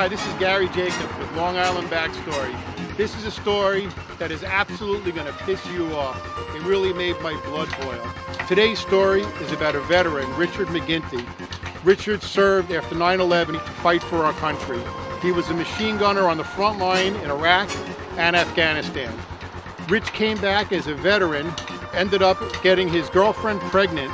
Hi, this is Gary Jacobs with Long Island Backstory. This is a story that is absolutely going to piss you off. It really made my blood boil. Today's story is about a veteran, Richard McGinty. Richard served after 9/11 to fight for our country. He was a machine gunner on the front line in Iraq and Afghanistan. Rich came back as a veteran, ended up getting his girlfriend pregnant,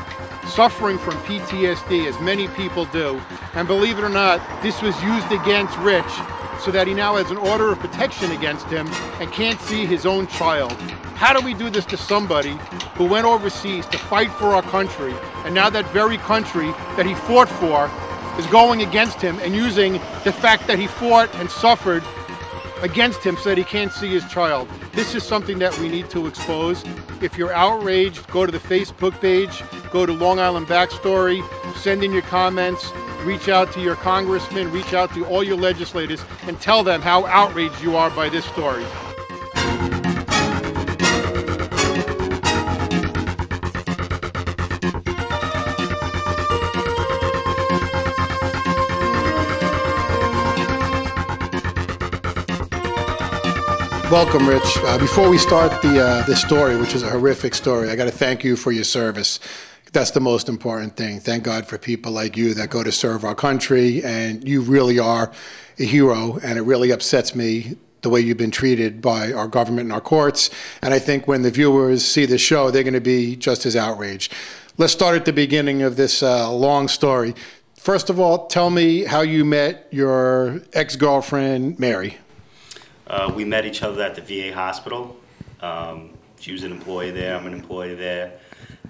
suffering from PTSD, as many people do. And believe it or not, this was used against Rich so that he now has an order of protection against him and can't see his own child. How do we do this to somebody who went overseas to fight for our country, and now that very country that he fought for is going against him and using the fact that he fought and suffered against him so that he can't see his child? This is something that we need to expose. If you're outraged, go to the Facebook page, go to Long Island Backstory, send in your comments, reach out to your congressman, reach out to all your legislators, and tell them how outraged you are by this story. Welcome, Rich. Before we start this story, which is a horrific story, I got to thank you for your service. That's the most important thing. Thank God for people like you that go to serve our country, and you really are a hero, and it really upsets me the way you've been treated by our government and our courts. And I think when the viewers see this show, they're going to be just as outraged. Let's start at the beginning of this long story. First of all, tell me how you met your ex-girlfriend, Mary. We met each other at the VA hospital. She was an employee there, I'm an employee there.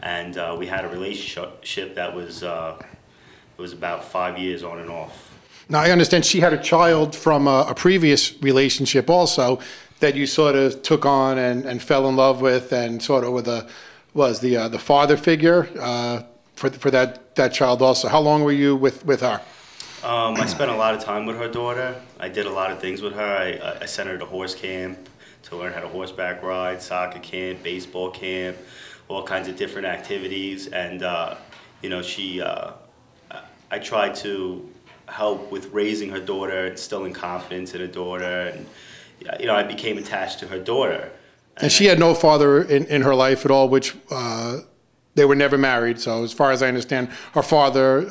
And we had a relationship that was about 5 years on and off. Now, I understand she had a child from a previous relationship also that you sort of took on and fell in love with, and sort of was the father figure for that child also. How long were you with her? I spent a lot of time with her daughter. I did a lot of things with her. I sent her to horse camp to learn how to horseback ride, soccer camp, baseball camp, all kinds of different activities. And, you know, I tried to help with raising her daughter, instilling confidence in her daughter. And, you know, I became attached to her daughter. And she had no father in her life at all, which they were never married. So as far as I understand, her father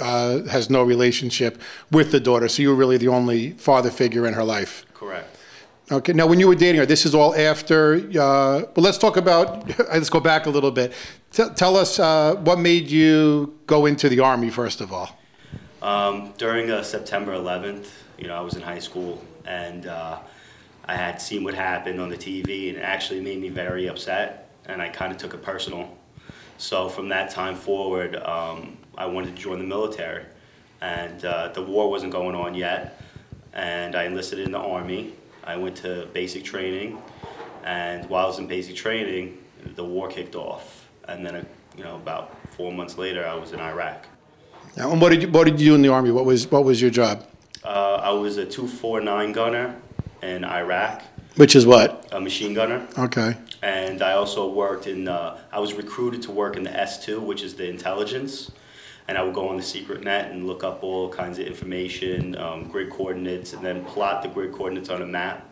has no relationship with the daughter. So you were really the only father figure in her life. Correct. Okay. Now, when you were dating her, this is all after. Well, let's talk about. Let's go back a little bit. Tell us what made you go into the Army first of all. During September 11th, you know, I was in high school, and I had seen what happened on the TV, and it actually made me very upset, and I kind of took it personal. So from that time forward, I wanted to join the military, and the war wasn't going on yet, and I enlisted in the Army. I went to basic training, and while I was in basic training, the war kicked off, and then you know, about 4 months later, I was in Iraq. Now, and what did you do in the Army? What was your job? I was a 249 gunner in Iraq. Which is what? A machine gunner. Okay. And I also worked in, I was recruited to work in the S2, which is the intelligence. And I would go on the secret net and look up all kinds of information, grid coordinates, and then plot the grid coordinates on a map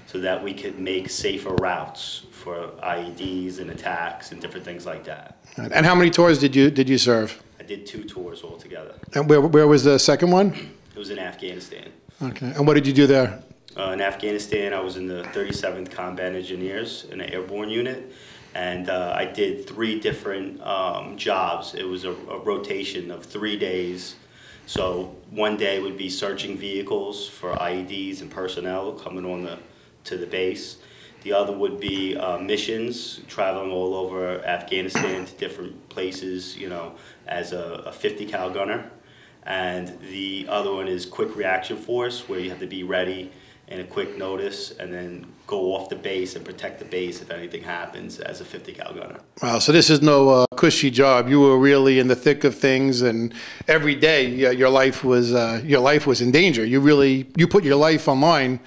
so that we could make safer routes for IEDs and attacks and different things like that. And how many tours did you serve? I did 2 tours altogether. And where was the second one? It was in Afghanistan. Okay. And what did you do there? In Afghanistan, I was in the 37th Combat Engineers in an airborne unit, and I did 3 different jobs. It was a rotation of 3 days. So one day would be searching vehicles for IEDs and personnel coming on to the base. The other would be missions, traveling all over Afghanistan to different places, you know, as a 50 cal gunner. And the other one is quick reaction force, where you have to be ready in a quick notice and then go off the base and protect the base if anything happens as a 50 cal gunner. Wow, so this is no cushy job. You were really in the thick of things, and every day your life was in danger. You put your life on line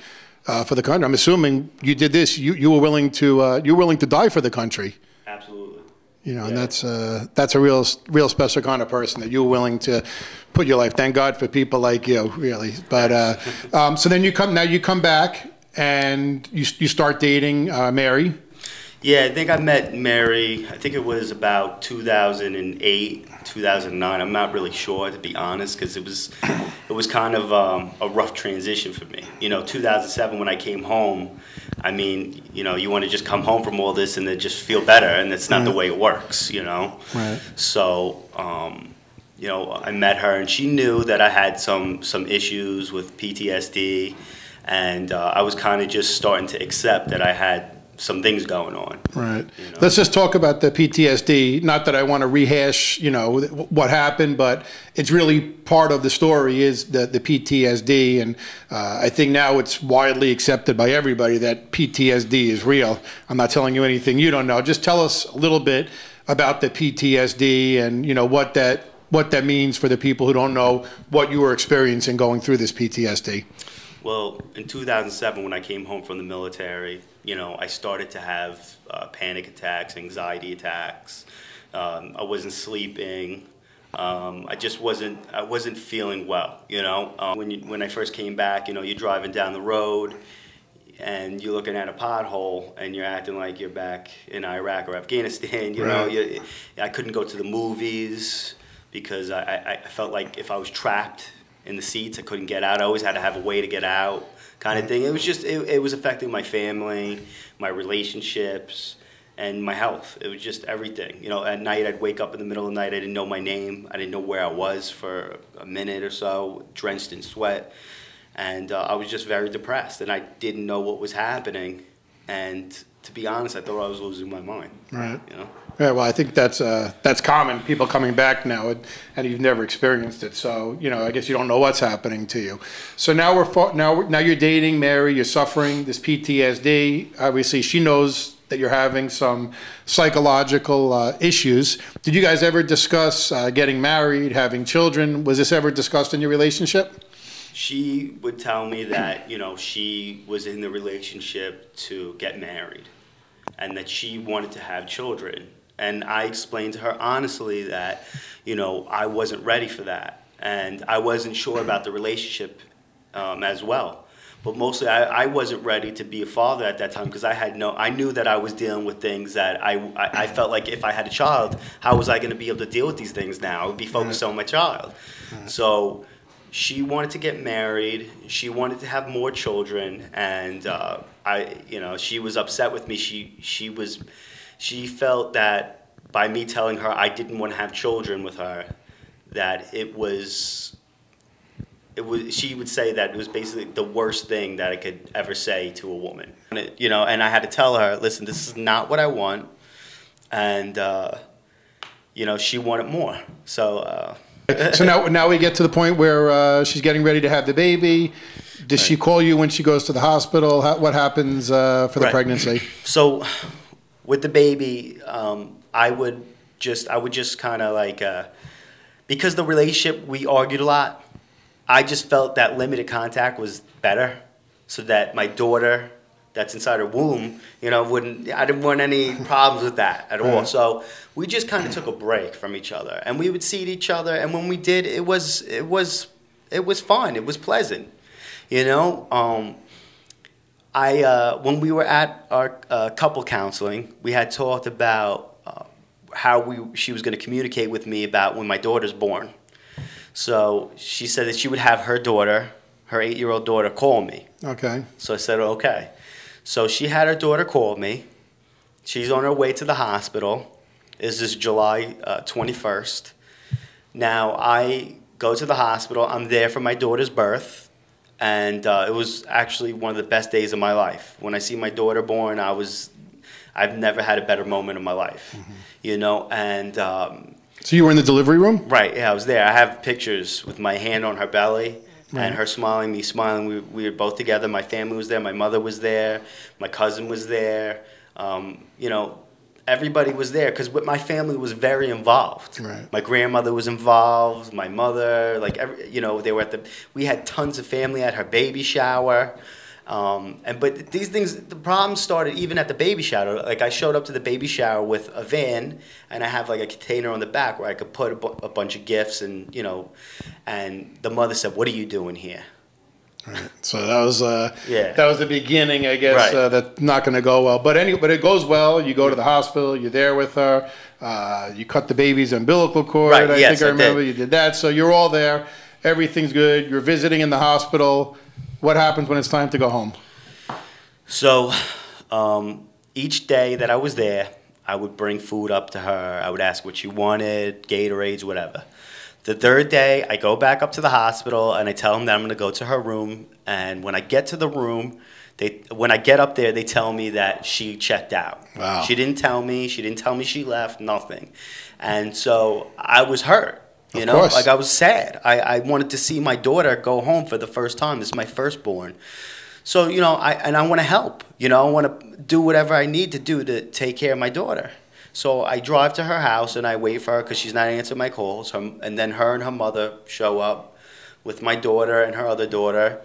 for the country. I'm assuming you did this. You were willing to die for the country. Absolutely. You know, Yeah. and that's a real special kind of person that you're willing to put your life. Thank God for people like you, really. But so then you come back and you start dating Mary. Yeah, I think I met Mary, I think it was about 2008, 2009. I'm not really sure, to be honest, because it was kind of a rough transition for me. You know, 2007 when I came home, I mean, you know, you want to just come home from all this and then just feel better, and that's not the way it works, you know? Right. So, you know, I met her, and she knew that I had some issues with PTSD, and I was kind of just starting to accept that I had some things going on. Right. You know? Let's just talk about the PTSD. Not that I want to rehash, you know, what happened, but it's really part of the story is the PTSD. And I think now it's widely accepted by everybody that PTSD is real. I'm not telling you anything you don't know. Just tell us a little bit about the PTSD and, you know, what that means for the people who don't know what you were experiencing going through this PTSD. Well, in 2007, when I came home from the military, you know, I started to have panic attacks, anxiety attacks. I wasn't sleeping. I wasn't feeling well, you know. When I first came back, you know, you're driving down the road and you're looking at a pothole and you're acting like you're back in Iraq or Afghanistan, you know. I couldn't go to the movies because I felt like if I was trapped in the seats, I couldn't get out. I always had to have a way to get out, kind of thing. It was just, it was affecting my family, my relationships, and my health. It was just everything. You know, at night I'd wake up in the middle of the night, I didn't know my name, I didn't know where I was for a minute or so, drenched in sweat, and I was just very depressed, and I didn't know what was happening, and to be honest, I thought I was losing my mind. Right. You know? Yeah, well, I think that's common. People coming back now, and you've never experienced it, so you know. I guess you don't know what's happening to you. So now now you're dating Mary. You're suffering this PTSD. Obviously, she knows that you're having some psychological issues. Did you guys ever discuss getting married, having children? Was this ever discussed in your relationship? She would tell me that, you know, she was in the relationship to get married, and that she wanted to have children. And I explained to her honestly that, you know, I wasn't ready for that. And I wasn't sure about the relationship as well. But mostly I wasn't ready to be a father at that time because I knew that I was dealing with things that I felt like if I had a child, how was I going to be able to deal with these things now? I would be focused on my child. So she wanted to get married. She wanted to have more children. And you know, she was upset with me. She felt that by me telling her I didn't want to have children with her, that she would say that it was basically the worst thing that I could ever say to a woman. You know, and I had to tell her, listen, this is not what I want. And, you know, she wanted more. So so now we get to the point where she's getting ready to have the baby. Does she call you when she goes to the hospital? What happens for the pregnancy? So with the baby, I would just kind of like, because the relationship, we argued a lot, I just felt that limited contact was better so that my daughter that's inside her womb, you know, I didn't want any problems with that at all. So we just kind of took a break from each other, and we would see each other, and when we did, it was fun, it was pleasant, you know. When we were at our couple counseling, we had talked about how she was going to communicate with me about when my daughter's born. So she said that she would have her daughter, her 8-year-old daughter, call me. Okay. So I said, okay. So she had her daughter call me. She's on her way to the hospital. This is July 21st. Now, I go to the hospital. I'm there for my daughter's birth. And it was actually one of the best days of my life. When I see my daughter born, I've never had a better moment of my life. Mm-hmm. You know, and so you were in the delivery room? Right, yeah, I was there. I have pictures with my hand on her belly and her smiling, me smiling. We were both together. My family was there. My mother was there. My cousin was there. You know, everybody was there because my family was very involved. Right. My grandmother was involved. My mother, like, you know, they were we had tons of family at her baby shower. But these things, the problem started even at the baby shower. Like I showed up to the baby shower with a van, and I have like a container on the back where I could put a bunch of gifts, and and the mother said, "What are you doing here?" Right. So that was that was the beginning, I guess. Right. That's not going to go well. But but it goes well. You go to the hospital. You're there with her. You cut the baby's umbilical cord. Right. I think I remember did. you did that. So you're all there. Everything's good. You're visiting in the hospital. What happens when it's time to go home? So each day that I was there, I would bring food up to her. I would ask what she wanted, Gatorades, whatever. The third day, I go back up to the hospital, and I tell them that I'm going to go to her room. And when I get to the room, when I get up there, they tell me that she checked out. Wow. She didn't tell me. She didn't tell me she left, nothing. And so I was hurt. You know, like I was sad. I wanted to see my daughter go home for the first time. This is my firstborn. So, I want to help. I want to do whatever I need to do to take care of my daughter. So I drive to her house and I wait for her because she's not answering my calls. And then her and her mother show up with my daughter and her other daughter.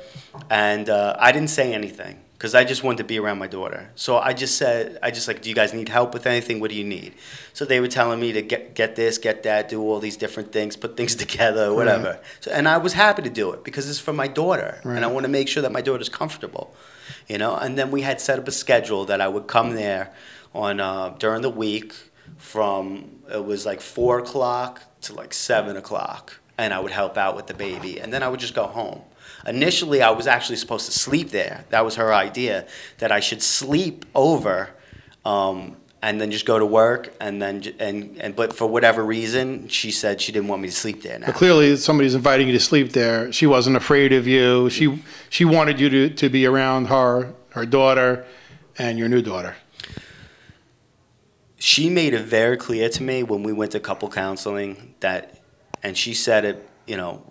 And I didn't say anything because I just wanted to be around my daughter. So I just like, do you guys need help with anything? What do you need? So they were telling me to get this, get that, do all these different things, put things together, whatever. Right. So, and I was happy to do it because it's for my daughter. Right. And I want to make sure that my daughter's comfortable, And then we had set up a schedule that I would come there on during the week it was like 4 o'clock to like 7 o'clock. And I would help out with the baby. And then I would just go home. Initially, I was actually supposed to sleep there. That was her idea, that I should sleep over and then just go to work. But for whatever reason, she said she didn't want me to sleep there now. But clearly, somebody's inviting you to sleep there. She wasn't afraid of you. She wanted you to be around her daughter, and your new daughter. She made it very clear to me when we went to couple counseling and she said it,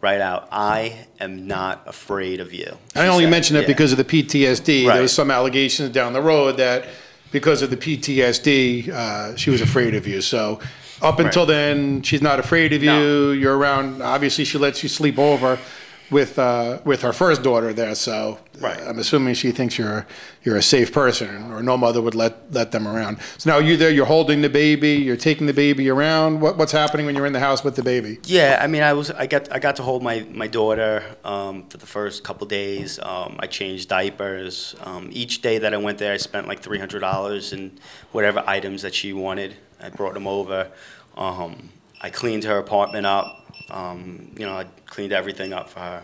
right out, I am not afraid of you. I only mention it because of the PTSD. Right. There was some allegations down the road that because of the PTSD, she was afraid of you. So up until then, she's not afraid of you. No. You're around. Obviously, she lets you sleep over with her first daughter there. So I'm assuming she thinks you're a safe person, or no mother would let them around. So now you're there. You're holding the baby. You're taking the baby around. What's happening when you're in the house with the baby? Yeah, I mean, I got to hold my daughter for the first couple days. I changed diapers. Each day that I went there, I spent like $300 in whatever items that she wanted. I brought them over. I cleaned her apartment up. I cleaned everything up for her.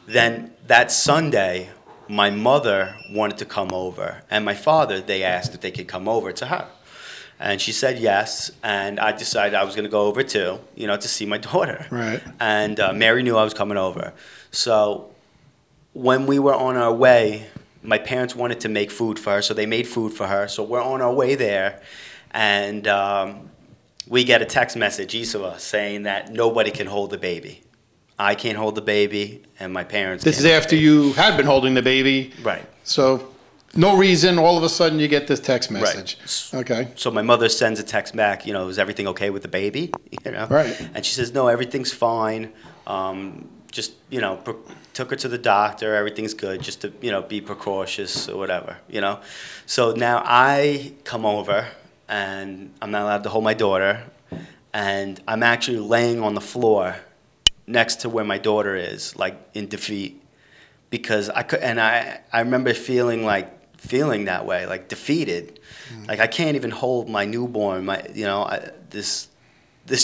Then that Sunday, my mother wanted to come over, and my father, they asked if they could come over to her. And she said yes, and I decided I was going to go over too, to see my daughter. Right. And Mary knew I was coming over. So when we were on our way, my parents wanted to make food for her, so they made food for her. So we're on our way there, and we get a text message, each of us, saying that nobody can hold the baby. I can't hold the baby, and my parents can't. This is after you had been holding the baby. Right. So no reason, all of a sudden you get this text message. Right. Okay. So my mother sends a text back, is everything okay with the baby? Right. And she says, no, everything's fine. Just, took her to the doctor, everything's good, just to, be precautious or whatever, So now I come over, and I'm not allowed to hold my daughter, and I'm actually laying on the floor next to where my daughter is, like in defeat, because I remember feeling that way, like defeated, like I can't even hold my newborn, this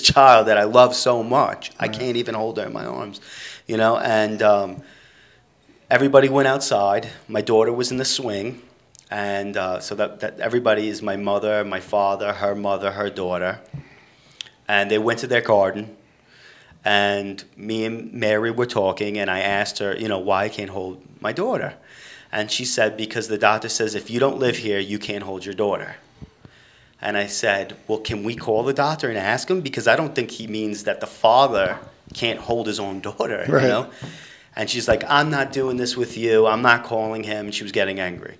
child that I love so much, I can't even hold her in my arms, and everybody went outside. My daughter was in the swing. And so that everybody is my mother, my father, her daughter. And they went to their garden. And me and Mary were talking, and I asked her, why I can't hold my daughter. And she said, because the doctor says if you don't live here, you can't hold your daughter. And I said, well, can we call the doctor and ask him? Because I don't think he means that the father can't hold his own daughter, Right. And she's like, I'm not doing this with you. I'm not calling him. And she was getting angry.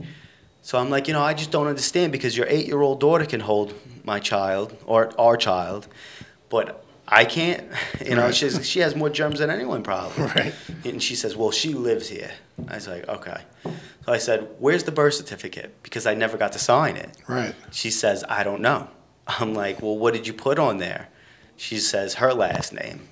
So I'm like, I just don't understand, because your 8-year-old daughter can hold my child, or our child, but I can't. You know, she has more germs than anyone probably. Right. And she says, well, she lives here. I was like, okay. So I said, where's the birth certificate? Because I never got to sign it. Right. She says, I don't know. I'm like, well, what did you put on there? She says her last name.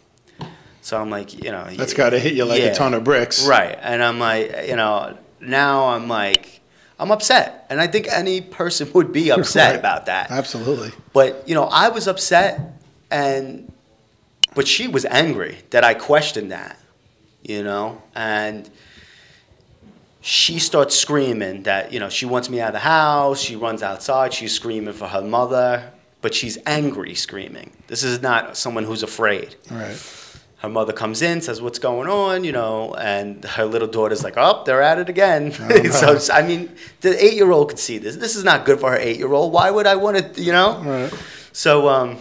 So I'm like, you know. That's got to hit you like a ton of bricks. Right. And I'm like, you know, now I'm like, I'm upset. And I think any person would be upset about that. Absolutely. But, you know, I was upset, but she was angry that I questioned that, you know. And she starts screaming that, you know, she wants me out of the house. She runs outside. She's screaming for her mother. But she's angry screaming. This is not someone who's afraid. Right. Her mother comes in, says, what's going on, you know, and her little daughter's like, oh, they're at it again. So, I mean, the 8-year-old could see this. This is not good for her 8-year-old. Why would I want to, you know? Right. So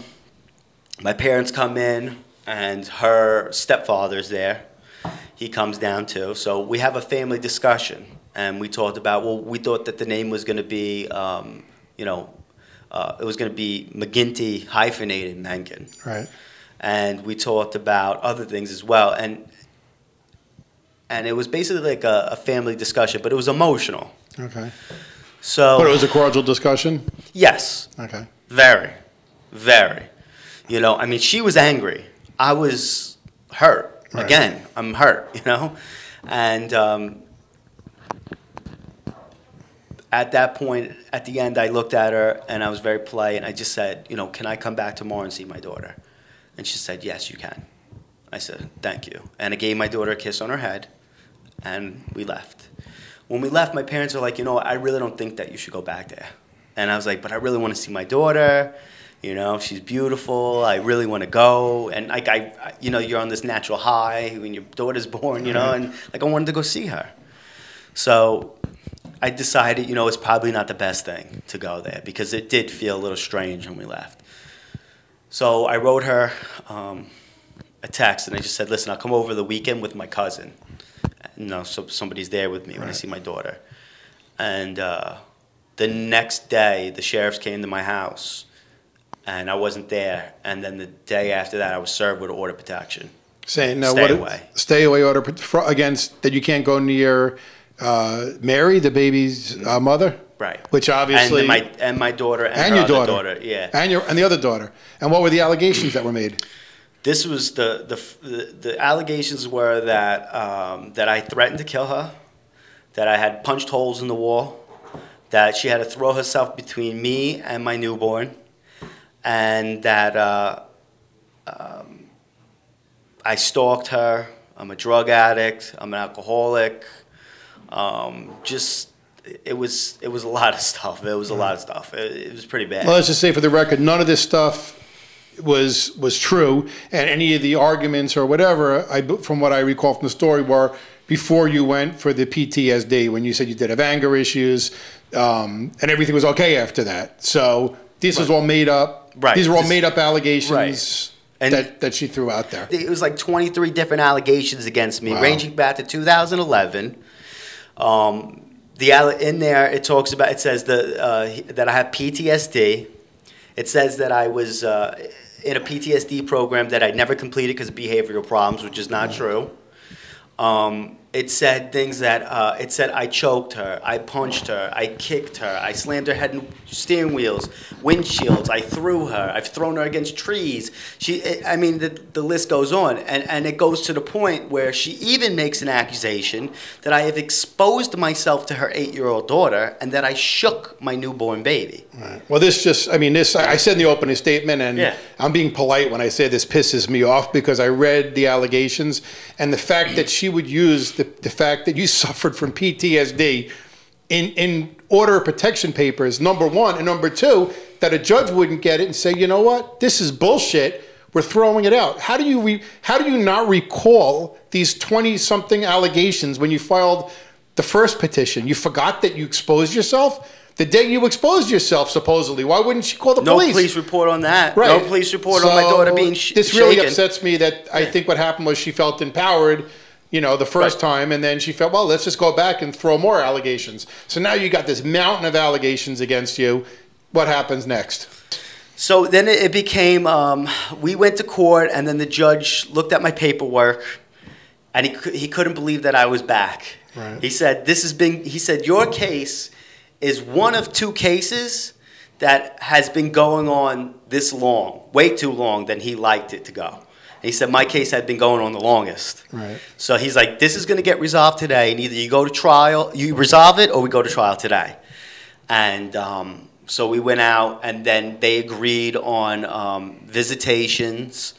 my parents come in, and her stepfather's there. He comes down too. So we have a family discussion, and we talked about, well, we thought that the name was going to be, you know, it was going to be McGinty hyphenated Mencken. Right. And we talked about other things as well. And it was basically like a family discussion, but it was emotional. Okay. So, but it was a cordial discussion? Yes. Okay. Very. Very. You know, I mean, she was angry. I was hurt. Right. Again, I'm hurt, you know? And at that point, at the end, I looked at her, and I was very polite, and I just said, you know, can I come back tomorrow and see my daughter? And she said, yes, you can. I said, thank you. And I gave my daughter a kiss on her head, and we left. When we left, my parents were like, you know, I really don't think that you should go back there. And I was like, but I really want to see my daughter. You know, she's beautiful. I really want to go. And like, you know, you're on this natural high when your daughter's born, you know, and like I wanted to go see her. So I decided, you know, it's probably not the best thing to go there because it did feel a little strange when we left. So I wrote her a text, and I just said, listen, I'll come over the weekend with my cousin. You know, so somebody's there with me when I see my daughter. And the next day, the sheriffs came to my house, and I wasn't there. And then the day after that, I was served with order of protection. Saying, no, stay away. Stay away order against that you can't go near Mary, the baby's mother? Right. Which obviously and my daughter and your daughter, yeah, and the other daughter. And what were the allegations that were made? This was the allegations were that that I threatened to kill her, that I had punched holes in the wall, that she had to throw herself between me and my newborn, and that I stalked her. I'm a drug addict. I'm an alcoholic. It was a lot of stuff. It was a lot of stuff. It was pretty bad. Well, let's just say for the record, none of this stuff was true, and any of the arguments or whatever, from what I recall from the story, were before you went for the PTSD, when you said you did have anger issues, and everything was okay after that. So this was all made up. Right. These were all made up allegations that she threw out there. It was like 23 different allegations against me, ranging back to 2011. In there, it talks about, it says that I have PTSD. It says that I was in a PTSD program that I never completed because of behavioral problems, which is not true. It said things that, it said I choked her, I punched her, I kicked her, I slammed her head in steering wheels, windshields, I threw her, I've thrown her against trees. I mean, the list goes on. And it goes to the point where she even makes an accusation that I have exposed myself to her 8-year-old daughter and that I shook my newborn baby. Right. Well, this just, I mean, this, I said in the opening statement, and I'm being polite when I say this pisses me off because I read the allegations, and the fact that she would use the fact that you suffered from PTSD in order of protection papers, number one, and number two, that a judge wouldn't get it and say, you know what, this is bullshit, we're throwing it out. How do you not recall these 20-something allegations when you filed the first petition? You forgot that you exposed yourself? The day you exposed yourself, supposedly, why wouldn't she call the police? No police report on that. Right. No police report on my daughter being shaken. This really upsets me that I think what happened was she felt empowered, you know, the first time, and then she felt, well, let's just go back and throw more allegations. So now you got this mountain of allegations against you. What happens next? So then it became, we went to court, and then the judge looked at my paperwork, and he couldn't believe that I was back. Right. He said, he said, your case is one of two cases that has been going on this long, way too long than he liked it to go. And he said, my case had been going on the longest. Right. So he's like, this is going to get resolved today, and either you go to trial, you resolve it, or we go to trial today. And so we went out, and then they agreed on visitations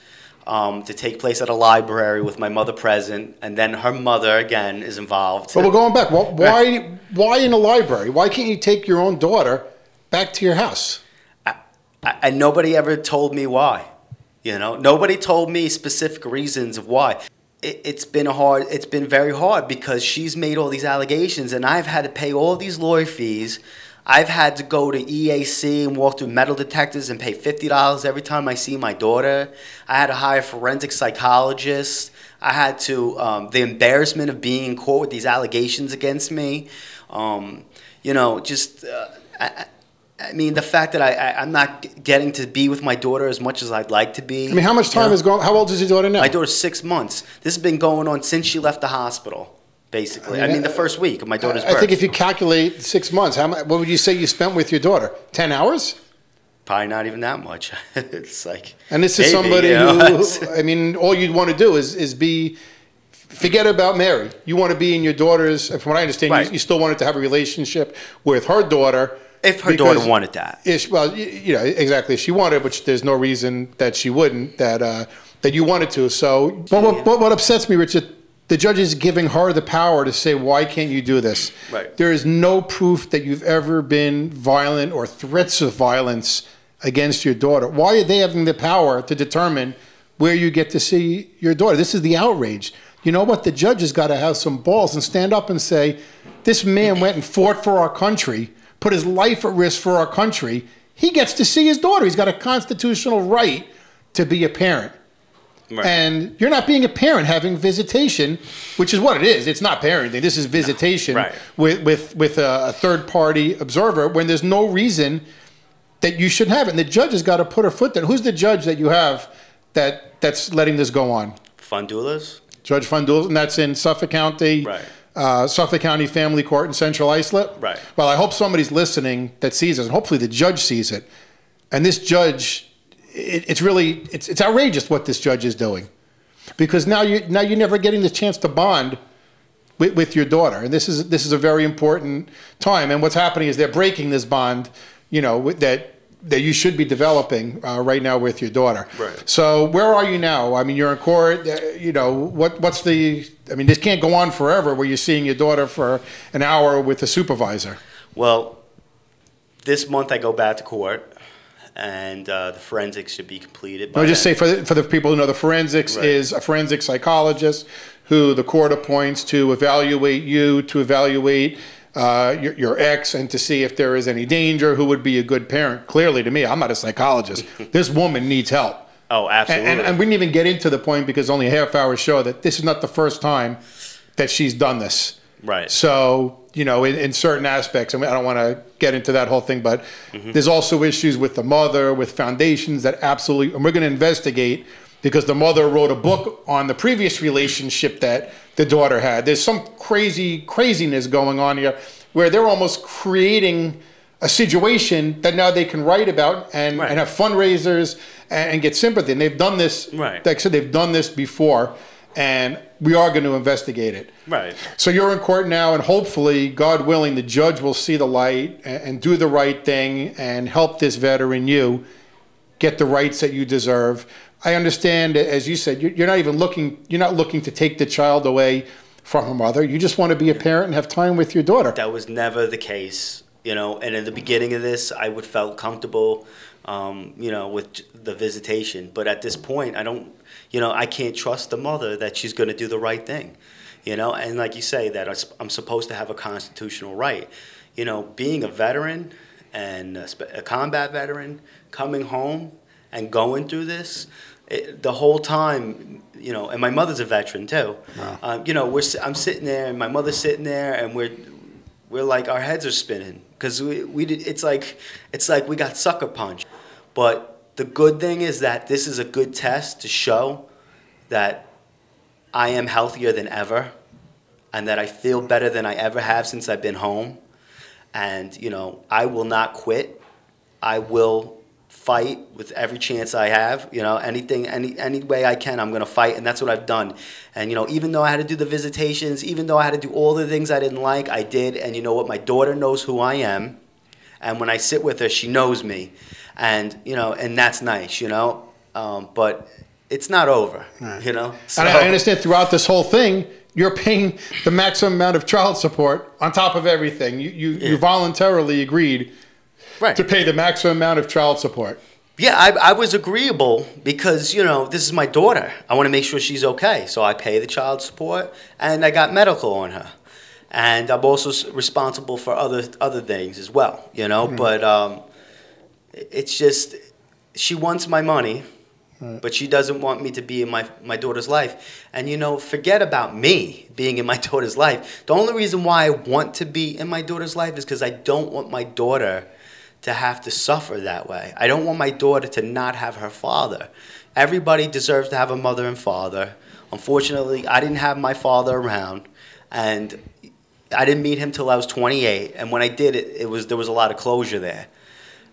to take place at a library with my mother present, and then her mother, again, is involved. But we're going back. Why in a library? Why can't you take your own daughter back to your house? And nobody ever told me why. You know, nobody told me specific reasons of why. It's been very hard because she's made all these allegations, and I've had to pay all these lawyer fees. I've had to go to EAC and walk through metal detectors and pay $50 every time I see my daughter. I had to hire a forensic psychologist. I had to, the embarrassment of being in court with these allegations against me. You know, just, I mean, the fact that I'm not getting to be with my daughter as much as I'd like to be. I mean, how much time has gone? How old is your daughter now? My daughter's 6 months. This has been going on since she left the hospital. Basically, I mean the first week of my daughter's birth. I think if you calculate 6 months, what would you say you spent with your daughter? 10 hours? Probably not even that much. It's like, and this is somebody who, I mean, all you'd want to do is forget about Mary. You want to be in your daughter's, from what I understand, right. you still wanted to have a relationship with her daughter. If her daughter wanted that. Well, you know, exactly. If she wanted, which there's no reason that she wouldn't, that you wanted to. So, but what upsets me, Richard, the judge is giving her the power to say, why can't you do this? Right. There is no proof that you've ever been violent or threats of violence against your daughter. Why are they having the power to determine where you get to see your daughter? This is the outrage. You know what? The judge has got to have some balls and stand up and say, this man went and fought for our country, put his life at risk for our country. He gets to see his daughter. He's got a constitutional right to be a parent. Right. And you're not being a parent having visitation, which is what it is. It's not parenting. This is visitation right. with a third-party observer when there's no reason that you should have it. And the judge has got to put her foot there. Who's the judge that you have that's letting this go on? Fundulas. Judge Fundulas, and that's in Suffolk County, right. Suffolk County Family Court in Central Islip. Right. Well, I hope somebody's listening that sees this, and hopefully the judge sees it. And this judge... It's outrageous what this judge is doing, because now you're never getting the chance to bond with your daughter, and this is a very important time. And what's happening is they're breaking this bond, you know, that you should be developing right now with your daughter. Right. So where are you now? I mean, you're in court. You know, what's the? I mean, this can't go on forever where you're seeing your daughter for an hour with a supervisor. Well, this month I go back to court. And the forensics should be completed. I'll just say for the people who know, the forensics right. is a forensic psychologist who the court appoints to evaluate you, to evaluate your ex, and to see if there is any danger, who would be a good parent. Clearly, to me, I'm not a psychologist. This woman needs help. Oh, absolutely. And we didn't even get into the point, because only a half-hour show, that this is not the first time that she's done this. Right. So, you know, in certain aspects, I mean, I don't want to get into that whole thing, but there's also issues with the mother, with foundations that absolutely, and we're going to investigate, because the mother wrote a book on the previous relationship that the daughter had. There's some craziness going on here where they're almost creating a situation that now they can write about and have fundraisers and get sympathy. And they've done this, like I said, they've done this before. And we are going to investigate it. Right. So you're in court now, and hopefully, God willing, the judge will see the light and do the right thing and help this veteran you get the rights that you deserve. I understand, as you said, you're not looking to take the child away from her mother. You just want to be a parent and have time with your daughter. That was never the case, you know. And in the beginning of this, I would felt comfortable, you know, with the visitation. But at this point, I can't trust the mother that she's going to do the right thing, you know. And like you say, that I'm supposed to have a constitutional right. You know, being a veteran and a combat veteran, coming home and going through this, the whole time, you know, and my mother's a veteran too. Wow. You know, I'm sitting there and my mother's sitting there, and we're like, our heads are spinning, because it's like we got sucker punched. But the good thing is that this is a good test to show that I am healthier than ever and that I feel better than I ever have since I've been home. And, you know, I will not quit. I will fight with every chance I have. You know, any way I can, I'm going to fight, and that's what I've done. And, you know, even though I had to do the visitations, even though I had to do all the things I didn't like, I did. And you know what? My daughter knows who I am. And when I sit with her, she knows me. And, you know, and that's nice, you know. But it's not over, you know. So, and I understand throughout this whole thing, you're paying the maximum amount of child support on top of everything. You voluntarily agreed to pay the maximum amount of child support. Yeah, I was agreeable because, you know, this is my daughter. I want to make sure she's okay. So I pay the child support, and I got medical on her. And I'm also responsible for other things as well, you know. But it's just, she wants my money. But she doesn't want me to be in my daughter's life. And, you know, forget about me being in my daughter's life. The only reason why I want to be in my daughter's life is because I don't want my daughter to have to suffer that way. I don't want my daughter to not have her father. Everybody deserves to have a mother and father. Unfortunately, I didn't have my father around. And I didn't meet him till I was 28. And when I did, there was a lot of closure there.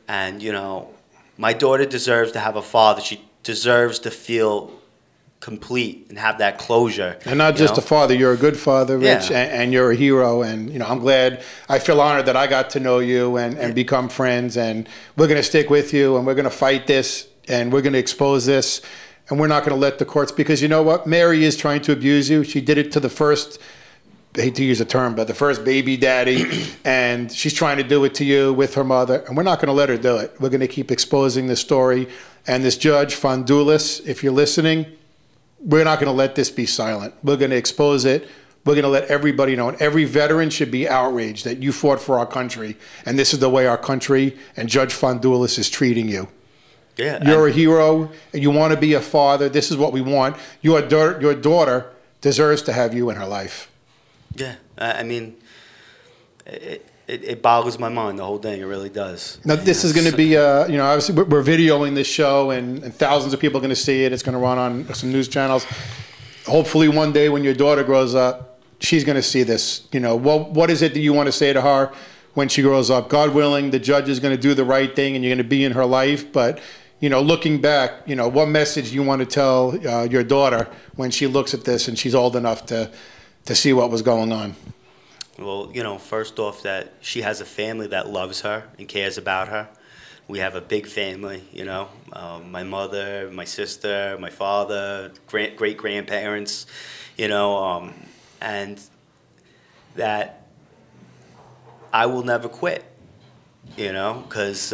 And, you know, my daughter deserves to have a father. She deserves to feel complete and have that closure. And not just a father, you're a good father, Rich, Yeah. and you're a hero. And, you know, I'm glad, I feel honored that I got to know you and become friends. And we're going to stick with you, and we're going to fight this, and we're going to expose this. And we're not going to let the courts, because you know what? Mary is trying to abuse you. She did it to the first, I hate to use a term, but the first baby daddy, and she's trying to do it to you with her mother, and we're not going to let her do it. We're going to keep exposing this story. And this Judge Fondoulis, if you're listening, we're not going to let this be silent. We're going to expose it. We're going to let everybody know. And every veteran should be outraged that you fought for our country, and this is the way our country and Judge Fondoulis is treating you. Yeah, you're a hero, and you want to be a father. This is what we want. Your daughter deserves to have you in her life. Yeah, I mean, it boggles my mind, the whole thing. It really does. Now, this is going to be, you know, obviously we're videoing this show, and thousands of people are going to see it. It's going to run on some news channels. Hopefully one day when your daughter grows up, she's going to see this. You know, what is it that you want to say to her when she grows up? God willing, the judge is going to do the right thing, and you're going to be in her life. But, you know, looking back, you know, what message you want to tell your daughter when she looks at this and she's old enough to see what was going on? Well, you know, first off, that she has a family that loves her and cares about her. We have a big family, you know, my mother, my sister, my father, great-grandparents, you know, and that I will never quit, you know, because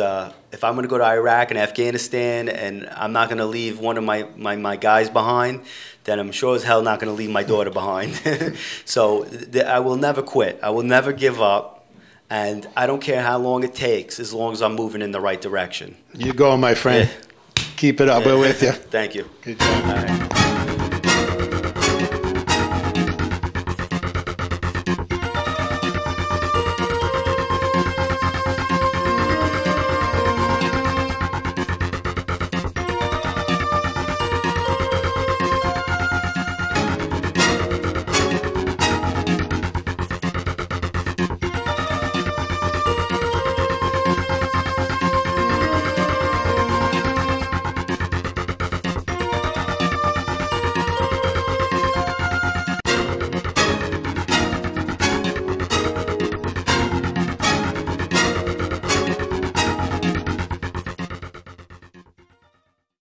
if I'm going to go to Iraq and Afghanistan and I'm not going to leave one of my guys behind, then I'm sure as hell not going to leave my daughter behind. So I will never quit. I will never give up. And I don't care how long it takes, as long as I'm moving in the right direction. You go, my friend. Yeah. Keep it up. We're with you. Thank you. Good job. All right.